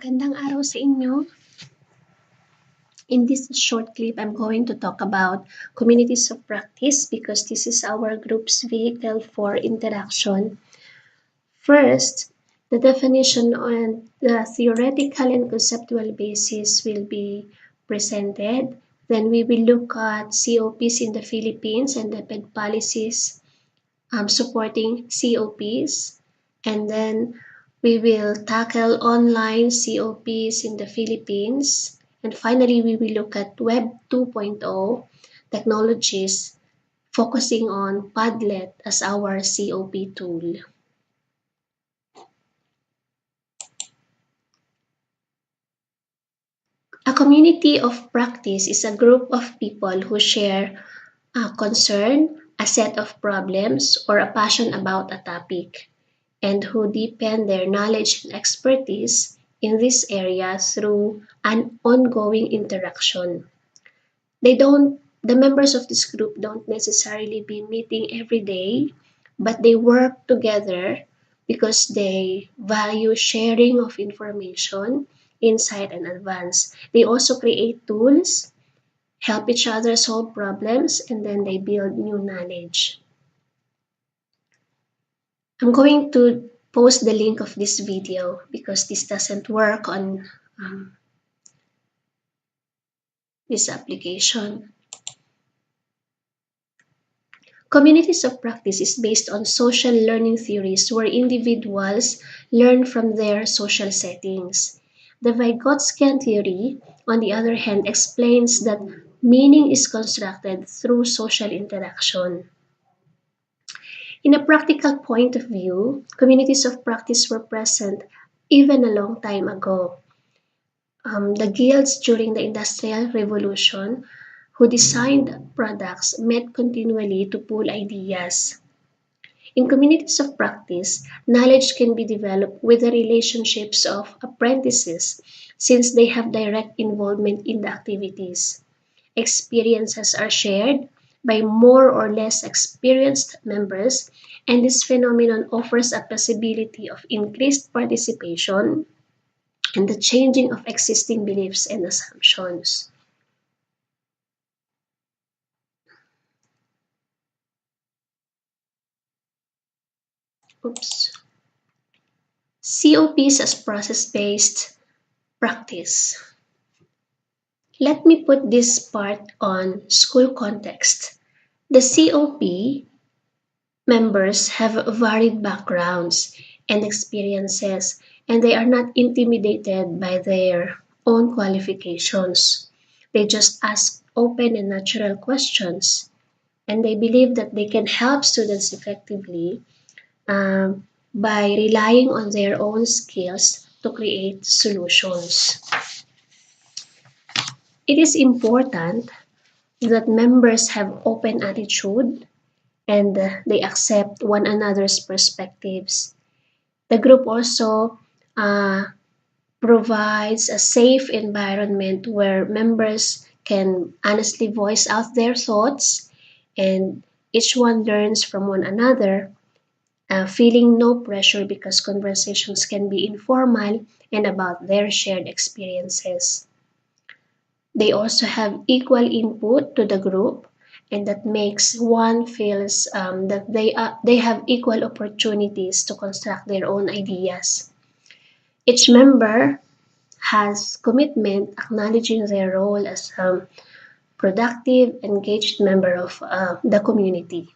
Magandang araw sa inyo. In this short clip, I'm going to talk about communities of practice because this is our group's vehicle for interaction. First, the definition on the theoretical and conceptual basis will be presented. Then we will look at COPs in the Philippines and the PED policies supporting COPs. And then we will tackle online COPs in the Philippines. And finally, we will look at Web 2.0 technologies, focusing on Padlet as our COP tool. A community of practice is a group of people who share a concern, a set of problems, or a passion about a topic, and who deepen their knowledge and expertise in this area through an ongoing interaction. The members of this group don't necessarily be meeting every day, but they work together because they value sharing of information, insight, and advance. They also create tools, help each other solve problems, and then they build new knowledge. I'm going to post the link of this video because this doesn't work on this application. Communities of practice is based on social learning theories where individuals learn from their social settings. The Vygotskian theory, on the other hand, explains that meaning is constructed through social interaction. In a practical point of view, communities of practice were present even a long time ago. The guilds during the Industrial Revolution who designed products met continually to pool ideas. In communities of practice, knowledge can be developed with the relationships of apprentices since they have direct involvement in the activities. Experiences are shared by more or less experienced members, and this phenomenon offers a possibility of increased participation and the changing of existing beliefs and assumptions. COPs as process-based practice. Let me put this part on school context. The COP members have varied backgrounds and experiences, and they are not intimidated by their own qualifications. They just ask open and natural questions, and they believe that they can help students effectively by relying on their own skills to create solutions. It is important that members have open attitude and they accept one another's perspectives. The group also provides a safe environment where members can honestly voice out their thoughts and each one learns from one another, feeling no pressure because conversations can be informal and about their shared experiences. They also have equal input to the group, and that makes one feels that they have equal opportunities to construct their own ideas. Each member has commitment, acknowledging their role as a productive, engaged member of the community.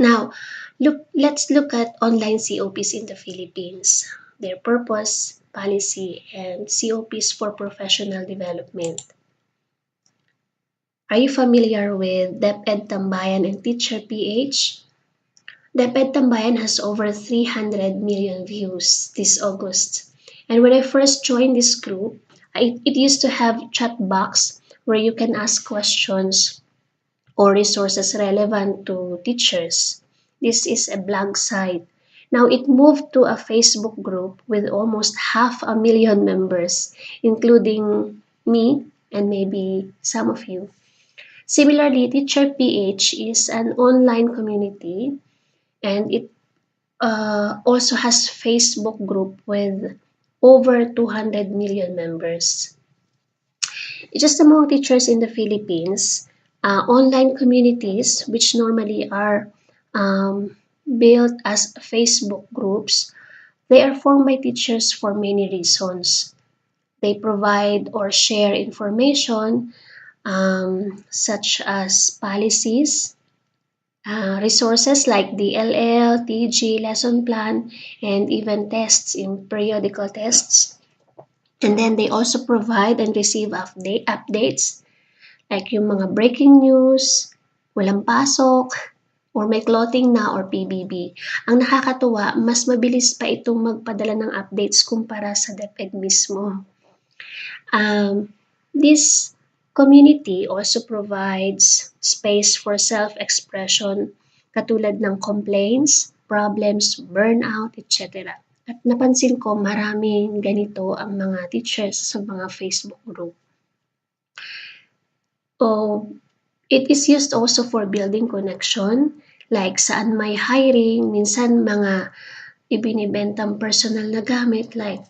Now, let's look at online COPs in the Philippines, their purpose, policy, and COPs for professional development. Are you familiar with DepEd Tambayan and Teacher PH? DepEd Tambayan has over 300 million views this August. And when I first joined this group, it used to have chat box where you can ask questions or resources relevant to teachers. This is a blog site. Now it moved to a Facebook group with almost 500,000 members, including me and maybe some of you. Similarly, Teacher PH is an online community, and it also has Facebook group with over 200 million members. Just among teachers in the Philippines, online communities, which normally are um, built as Facebook groups, they are formed by teachers for many reasons. They provide or share information such as policies, resources like DLL, TG, lesson plan, and even tests in periodical tests. And then they also provide and receive updates like yung mga breaking news, walang pasok, or may clothing na or PBB. Ang nakakatuwa, mas mabilis pa itong magpadala ng updates kumpara sa DepEd mismo. This community also provides space for self-expression katulad ng complaints, problems, burnout, etc. At napansin ko maraming ganito ang mga teachers sa mga Facebook group. It is used also for building connection, like saan may hiring, minsan mga ibinibentang personal na gamit like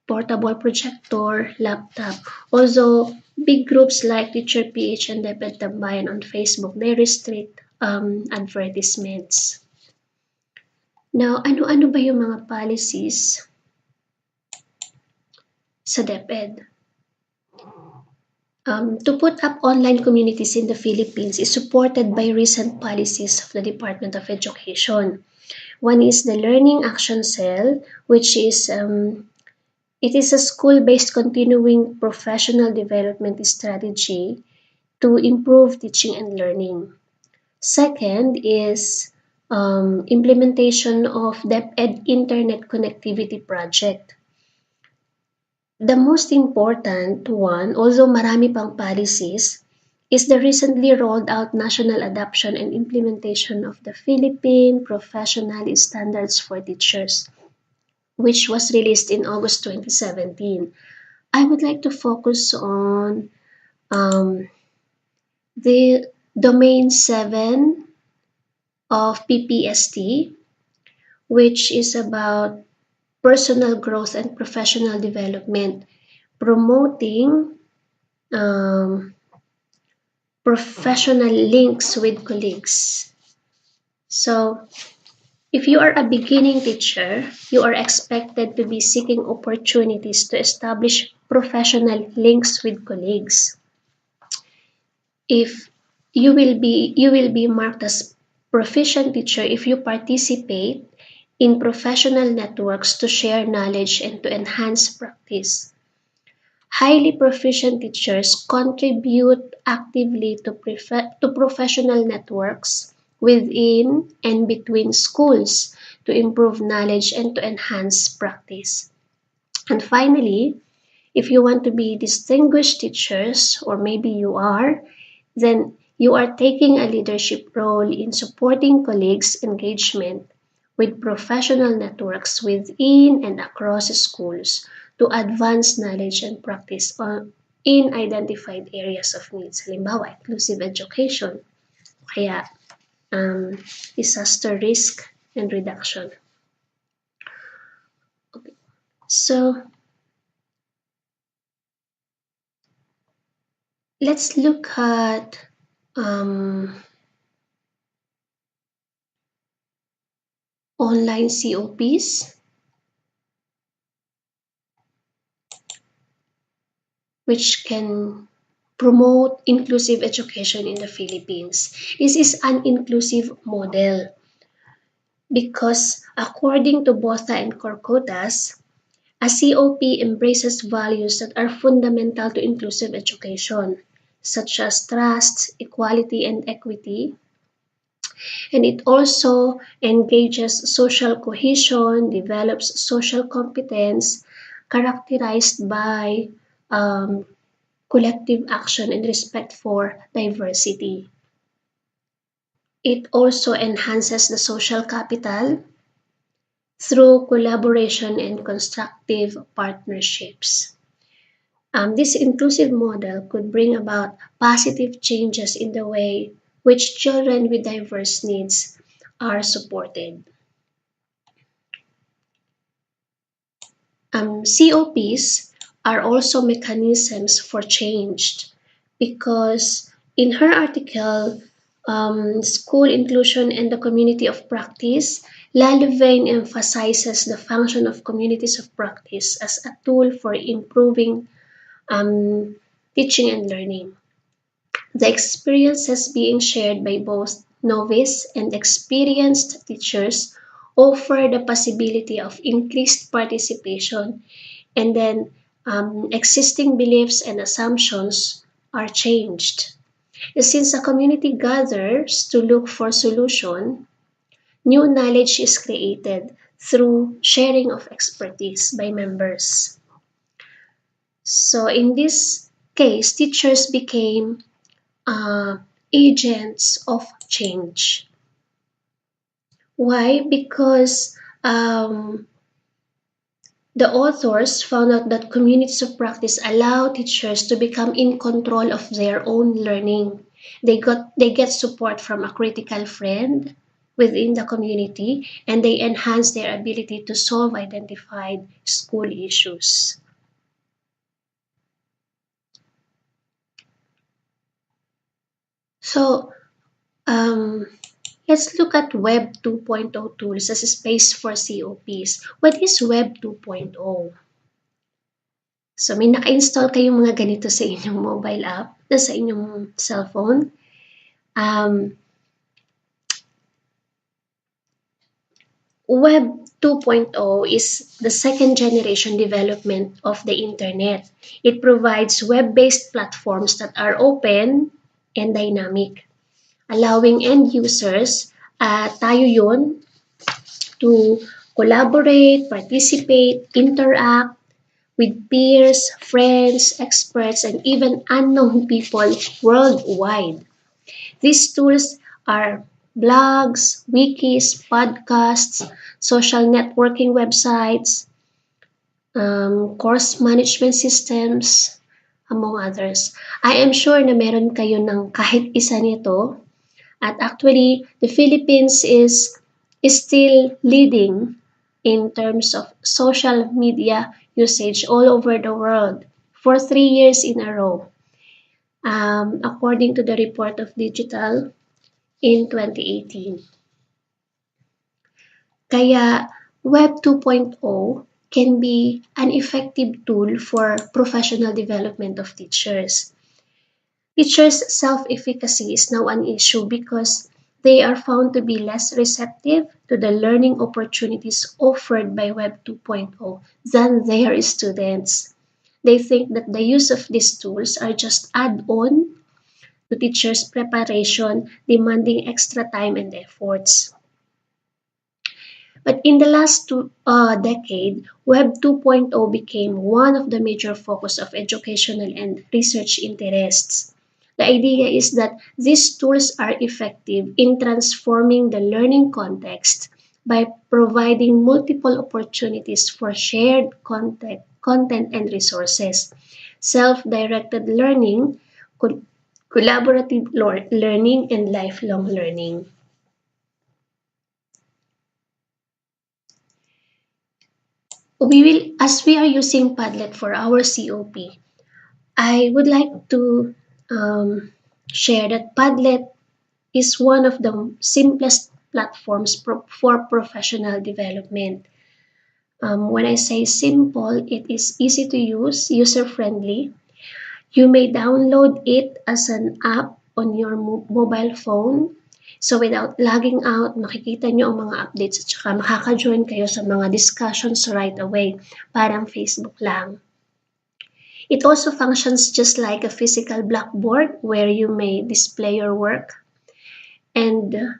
portable projector, laptop. Also, big groups like Teacher PH and DepEd Tambayan on Facebook, they restrict advertisements. Now, ano-ano ba yung mga policies sa DepEd? To put up online communities in the Philippines is supported by recent policies of the Department of Education. One is the Learning Action Cell, which is it is a school-based continuing professional development strategy to improve teaching and learning. Second is implementation of DepEd Internet Connectivity Project. The most important one, although marami pang policies, is the recently rolled out national adoption and implementation of the Philippine Professional Standards for Teachers, which was released in August 2017. I would like to focus on the Domain 7 of PPST, which is about personal growth and professional development, promoting professional links with colleagues. So, if you are a beginning teacher, you are expected to be seeking opportunities to establish professional links with colleagues. If you will be marked as proficient teacher if you participate in professional networks to share knowledge and to enhance practice. Highly proficient teachers contribute actively to professional networks within and between schools to improve knowledge and to enhance practice. And finally, if you want to be distinguished teachers, or maybe you are, then you are taking a leadership role in supporting colleagues' engagement with professional networks within and across schools to advance knowledge and practice in identified areas of needs. Halimbawa, inclusive education, kaya disaster risk and reduction. Okay. So, let's look at online COPs, which can promote inclusive education in the Philippines. This is an inclusive model because according to Botha and Corcotas, a COP embraces values that are fundamental to inclusive education, such as trust, equality, and equity. And it also engages social cohesion, develops social competence, characterized by collective action and respect for diversity. It also enhances the social capital through collaboration and constructive partnerships. This inclusive model could bring about positive changes in the way which children with diverse needs are supported. COPs are also mechanisms for change because in her article, School Inclusion and the Community of Practice, Lalevane emphasizes the function of communities of practice as a tool for improving um, teaching and learning. The experiences being shared by both novice and experienced teachers offer the possibility of increased participation, and then existing beliefs and assumptions are changed. Since a community gathers to look for solution, new knowledge is created through sharing of expertise by members. So in this case, teachers became uh, agents of change. Why? Because the authors found out that communities of practice allow teachers to become in control of their own learning. They get support from a critical friend within the community, and they enhance their ability to solve identified school issues. So um, let's look at Web 2.0 tools as a space for COPs. What is Web 2.0? So may naka-install kayong mga ganito sa inyong mobile app, sa inyong cellphone. Web 2.0 is the second generation development of the internet. It provides web-based platforms that are open and dynamic, allowing end users, tayo yun, to collaborate, participate, interact with peers, friends, experts, and even unknown people worldwide. These tools are blogs, wikis, podcasts, social networking websites, course management systems, among others. I am sure na meron kayo ng kahit isa nito. At actually, the Philippines is still leading in terms of social media usage all over the world for 3 years in a row, according to the report of Digital in 2018. Kaya Web 2.0 can be an effective tool for professional development of teachers. Teachers' self-efficacy is now an issue because they are found to be less receptive to the learning opportunities offered by Web 2.0 than their students. They think that the use of these tools are just add-on to teachers' preparation, demanding extra time and efforts. But in the last decade, Web 2.0 became one of the major focus of educational and research interests. The idea is that these tools are effective in transforming the learning context by providing multiple opportunities for shared content and resources, self-directed learning, collaborative learning, and lifelong learning. As we are using Padlet for our COP, I would like to share that Padlet is one of the simplest platforms for professional development. When I say simple, it is easy to use, user-friendly. You may download it as an app on your mobile phone. So without logging out, makikita nyo ang mga updates at saka makaka-join kayo sa mga discussions right away. Parang Facebook lang. It also functions just like a physical blackboard where you may display your work. And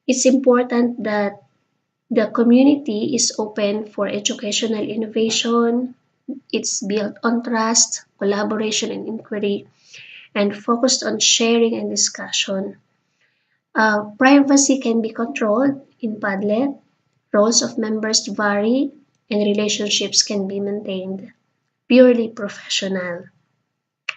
it's important that the community is open for educational innovation. It's built on trust, collaboration, and inquiry, and focused on sharing and discussion. Privacy can be controlled in Padlet. Roles of members vary, and relationships can be maintained. purely professional.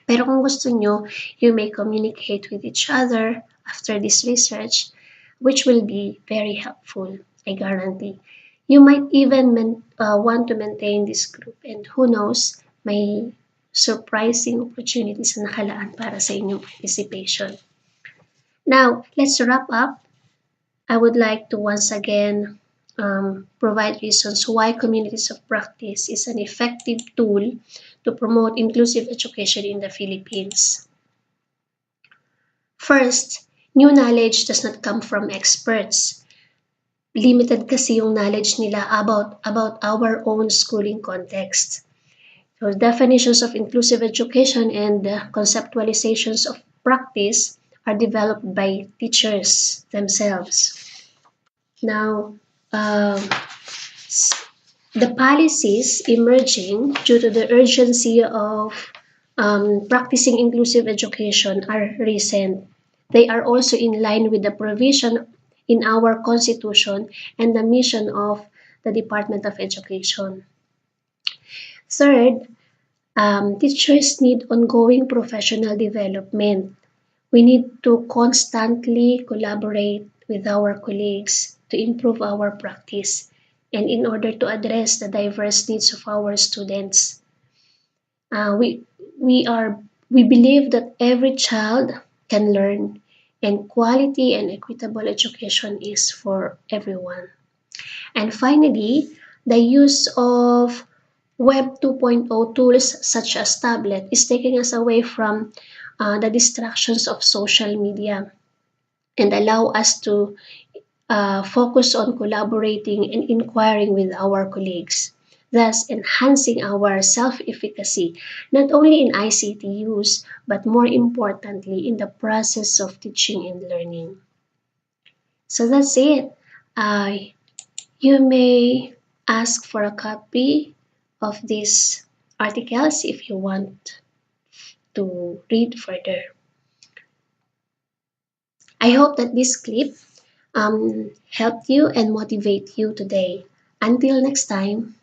Pero kung gusto nyo, you may communicate with each other after this research, which will be very helpful, I guarantee. You might even want to maintain this group, and who knows, may surprising opportunities na nakalaan para sa inyong participation. Now, let's wrap up. I would like to once again provide reasons why communities of practice is an effective tool to promote inclusive education in the Philippines. First, new knowledge does not come from experts. Limited kasi yung knowledge nila about our own schooling context. So definitions of inclusive education and conceptualizations of practice are developed by teachers themselves. Now, the policies emerging due to the urgency of practicing inclusive education are recent. They are also in line with the provision in our Constitution and the mission of the Department of Education. Third, teachers need ongoing professional development. We need to constantly collaborate with our colleagues to improve our practice and in order to address the diverse needs of our students. We, we believe that every child can learn, and quality and equitable education is for everyone. And finally, the use of Web 2.0 tools such as tablet is taking us away from the distractions of social media and allow us to focus on collaborating and inquiring with our colleagues, thus enhancing our self-efficacy, not only in ICT use, but more importantly in the process of teaching and learning. So that's it. You may ask for a copy of these articles if you want to read further. I hope that this clip helped you and motivate you today. Until next time.